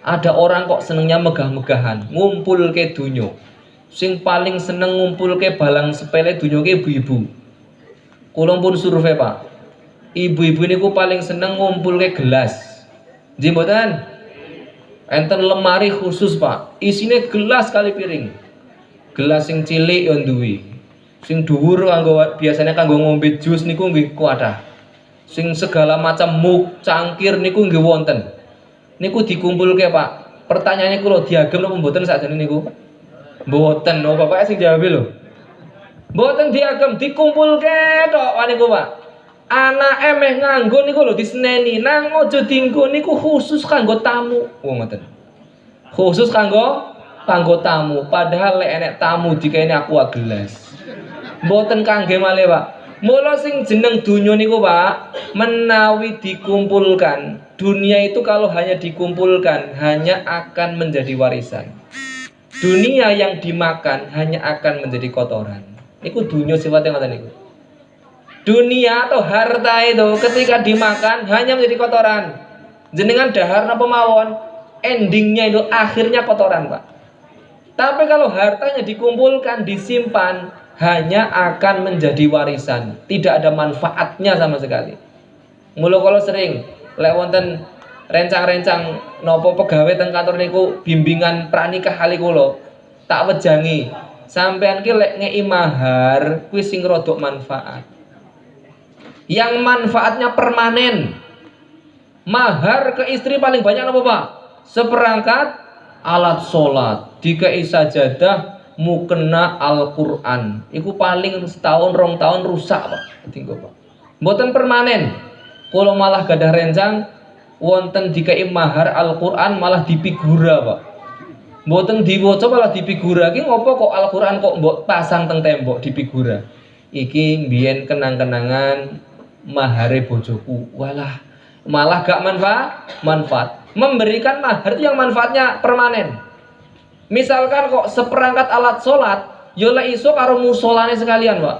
Ada orang kok senengnya megah-megahan, ngumpul ke dunya. Sing paling seneng ngumpul ke balang sepele dunia ke ibu-ibu. Kula pun survei Pak. Ibu-ibu niku paling seneng ngumpul ke gelas. Nggih mboten? Enten lemari khusus Pak. Isine gelas kali piring. Gelas sing cilik yo duwe. Sing dhuwur kanggo biasanya kanggo ngombe jus niku nggih kuatah. Sing segala macam mug, cangkir niku nggih wonten. Niku dikumpulke Pak. Pertanyaannya kula diagem napa mboten sakjane niku? Mboten, oh Bapak sing jawab lho. Mboten diagem, dikumpulke tok niku, Pak. Anake meh nganggo niku lho diseneni, nang aja dienggo niku khusus kanggo tamu. Oh ngoten. Khusus kanggo tamu. Padahal lek enek tamu dikaene aku gelas. Mboten kangge malih, Pak. Mula sing jeneng dunya niku, Pak, menawi dikumpulkan, dunia itu kalau hanya dikumpulkan hanya akan menjadi warisan. Dunia yang dimakan hanya akan menjadi kotoran. Iku dunia sifatnya ngoten niku. Dunia atau harta itu ketika dimakan hanya menjadi kotoran. Jenengan dahar napa mawon, endingnya itu akhirnya kotoran, Pak. Tapi kalau hartanya dikumpulkan, disimpan, hanya akan menjadi warisan. Tidak ada manfaatnya sama sekali. Mula kalau sering lek wonten rencang-rencang nopo pegawai teng kantor niku bimbingan pranikah kali kula tak wejangi sampean ki lek ngeki mahar kuwi sing rodok manfaat. Yang manfaatnya permanen. Mahar ke istri paling banyak apa Pak? Seperangkat alat sholat, dikai sajadah, mukena Al-Quran. Iku paling setahun rong tahun rusak Pak. Tinggal Pak. Mboten permanen. Kalau malah gadah rencang wonten dikai mahar Al-Quran malah dipigura Pak. Mboten diwaca malah dipigura. Iki ngopo kok Al-Quran kok mbok pasang teng tembok dipigura. Iki mbiyen kenang-kenangan mahare bojoku. Walah, malah gak manfaat. Memberikan mahar itu yang manfaatnya permanen. Misalkan kok seperangkat alat sholat, yo lek iso karo musolane sekalian, Pak.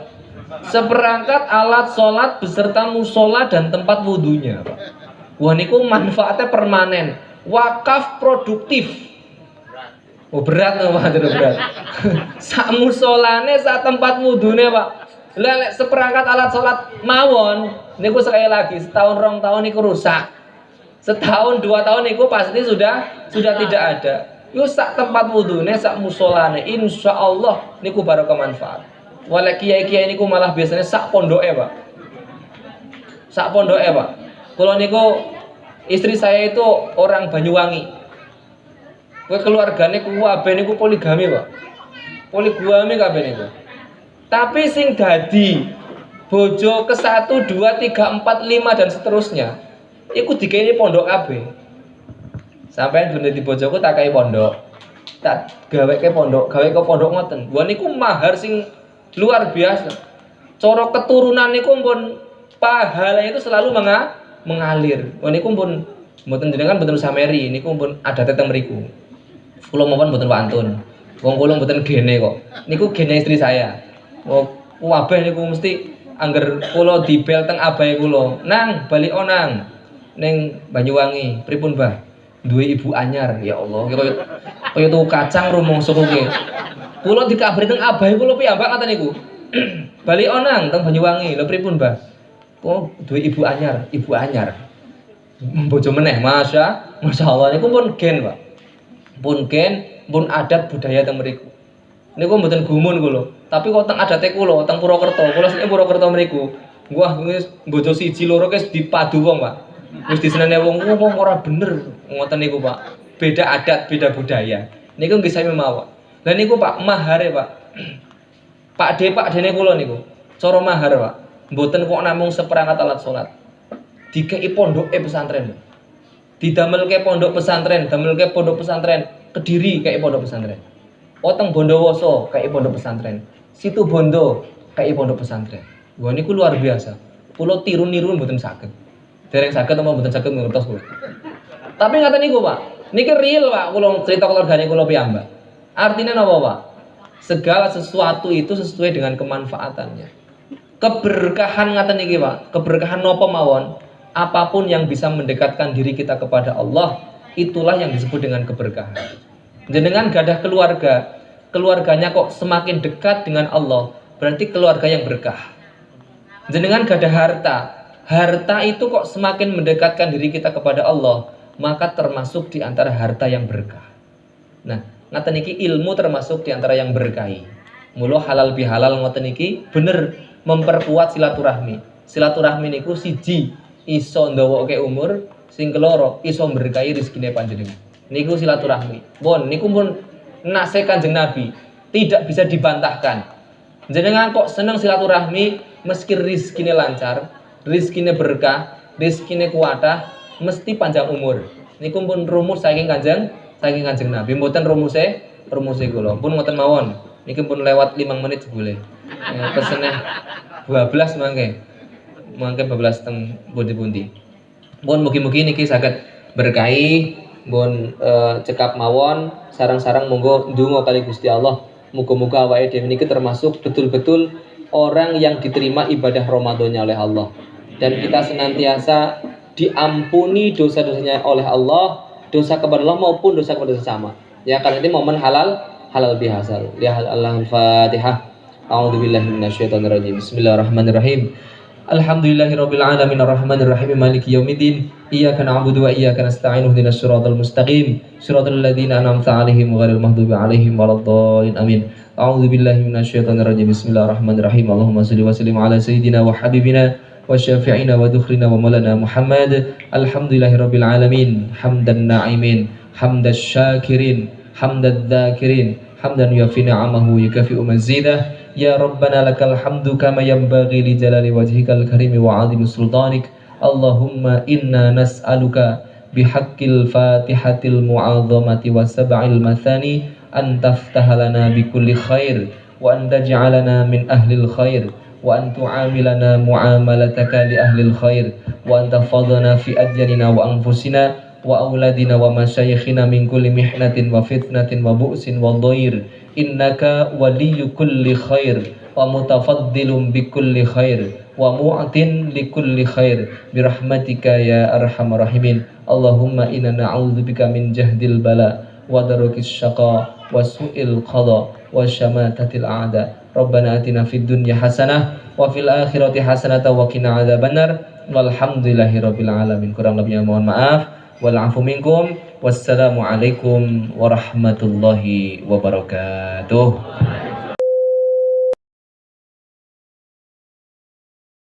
Seperangkat alat sholat beserta musola dan tempat wudhunya, Pak. Wah niku manfaatnya permanen. Wakaf produktif. Oh berat loh Pak, berat. Sak musolane, sak tempat wudhunya, Pak. Lek seperangkat alat sholat mawon, niku sekali lagi setahun rong tahun niku rusak. Setahun 2 tahun niku pasti sudah tidak ada. Yo sak tempat wudune, sak musolane, insyaallah niku barokah manfaat. Walek kiai-kiai niku malah biasanya sak pondoke, Pak. Sak pondoke, Pak. Kula niku istri saya itu orang Banyuwangi. Keluargane kabeh niku poligami, Pak. Poligami kabeh niku. Tapi sing dadi bojo ke 1, 2, 3, 4, 5 dan seterusnya iku dikene pondok kabeh. Sampai dene di bojoku tak kai pondok. Tak gaweke pondok, gawe ke pondok ngoten. Gua niku mahar sing luar biasa. Cara keturunan niku pun pahalanya itu selalu mengalir. Gua niku pun mboten jenengan mboten sameri, niku pun ada teng mriku. Kula mawon mboten wantun. Wong kula mboten gene kok. Niku gene istri saya. Oh, kabeh niku mesti angger kula dibel teng abahe kula. Nang, balik onang ning Banyuwangi. Pripun, Mbah? Duwe ibu anyar. Ya Allah, kaya tuku kacang rumangsa kuwi. Kula dikabari teng abahe kula piyambak ngoten niku. Balik onang teng Banyuwangi. Lha pripun, Mbah? Oh, duwe ibu anyar, ibu anyar. Bojo meneh, masyaallah niku pun gen, Pak. Pun gen, pun adat budaya teng mriku. Niku mboten gumun kula, tapi kok teng adate kula, teng Purwokerto. Kula sing Purwokerto mriku. Wah, wis bojo siji loro wis dipadu wong, Pak. Wis disenene wong ora bener. Ngoten niku, Pak. Beda adat, beda budaya. Niku nggih sami mawon. Lah niku, Pak, mahare, Pak. Pak dene kula niku. Cara mahar, Pak. Mboten kok namung seperangkat alat salat. Dikei pondoke pesantren. Didamelke pondok pesantren, damelke pondok pesantren, Kediri kayak pondok pesantren. Oteng Bondowoso kayak pondok pesantren. Situ Bondo kayak pondok pesantren. Wah niku luar biasa. Kula tiru-niru mboten saged. Dereng saged apa mboten saged ngertos kula. Tapi ngaten niku, Pak. Niki real, Pak. Kula cerita keluargane kula piyambak. Artinya napa, Pak? Segala sesuatu itu sesuai dengan kemanfaatannya. Keberkahan ngaten niki, Pak. Keberkahan napa mawon? Apapun yang bisa mendekatkan diri kita kepada Allah, itulah yang disebut dengan keberkahan. Jenengan gadah keluarga, keluarganya kok semakin dekat dengan Allah, berarti keluarga yang berkah. Jenengan gadah harta, harta itu kok semakin mendekatkan diri kita kepada Allah, maka termasuk di antara harta yang berkah. Nah, ngaten iki ilmu termasuk di antara yang berkahi. Mula halal bihalal ngoten iki bener memperkuat silaturahmi. Silaturahmi niku siji iso ndawokke umur, sing keloro iso berkahi rezekine panjenengan. Niku silaturahmi. Bon, niku pun nase Kanjeng Nabi, tidak bisa dibantahkan. Jenengan kok seneng silaturahmi meski rezekine lancar, rezekine berkah, rezekine kuatah, mesti panjang umur. Niku pun rumus saking Kanjeng Nabi. Mboten rumuse kula. Pun ngoten mawon. Niki pun lewat 5 menit jebule. Pesene 12 mangke 12 teng pundi-pundi. Mohon mugi-mugi niki saged berkahi, mohon cekap mawon, sarang-sarang monggo ndonga kali Gusti Allah. Muga-muga awake dhewe niki termasuk betul-betul orang yang diterima ibadah Ramadannya oleh Allah. Dan kita senantiasa diampuni dosa-dosanya oleh Allah, dosa kepada Allah maupun dosa kepada sesama. Ya karena ini momen halal bihasal. Ya Al-Fatihah. A'udzubillahi minasyaitonirrajim. Bismillahirrahmanirrahim. Alhamdulillahirabbil alamin arrahmanir rahim maliki yaumiddin iyyaka na'budu wa iyyaka nasta'in ihdinas siratal mustaqim siratal ladzina an'amta 'alaihim ghairil maghdubi 'alaihim waladdallin amin. A'udzubillahi minasyaitonir rajim. Bismillahirrahmanirrahim. Allahumma shalli wa sallim ala sayyidina wa habibina wa syafi'ina wa dukhrina wa maulana Muhammad. Alhamdulillahirabbil alamin hamdan na'imin hamdasy syakirin hamdadz dzakirin hamdan yufi ni'amahu yukafi'u mazidah. Ya Rabbana lakal hamdu kama yanbaghi li jalali wajhikal karimi wa 'azimi sultanik. Allahumma inna nas'aluka bihaqqil fatihatil mu'azzamati wa sab'il mathani an taftaha lana bikulli khair wa an taj'alana min ahlil khair wa an tu'amilana mu'amalataka li ahlil khair wa an tafadhana fi adyanina wa anfusina wa auladina wa masyayikhina min kulli mihnatin wa fitnatin wa bu'sin wa dhair. Innaka waliyyu kulli khair wa mutafaddilun bi kulli khair wa mu'tin li kulli khair birahmatika ya arhamar rahimin. Allahumma inna na'udzubika min jahdil bala wa darukis syaqa wa su'il qada wa syamatatil a'da. Rabbana atina fid dunya hasanah wa fil akhirati hasanah wa qina adzabannar. Walhamdulillahirabbil alamin. Kurang lebihnya mohon maaf. wal 'afu minkum. Wassalamualaikum warahmatullahi wabarakatuh.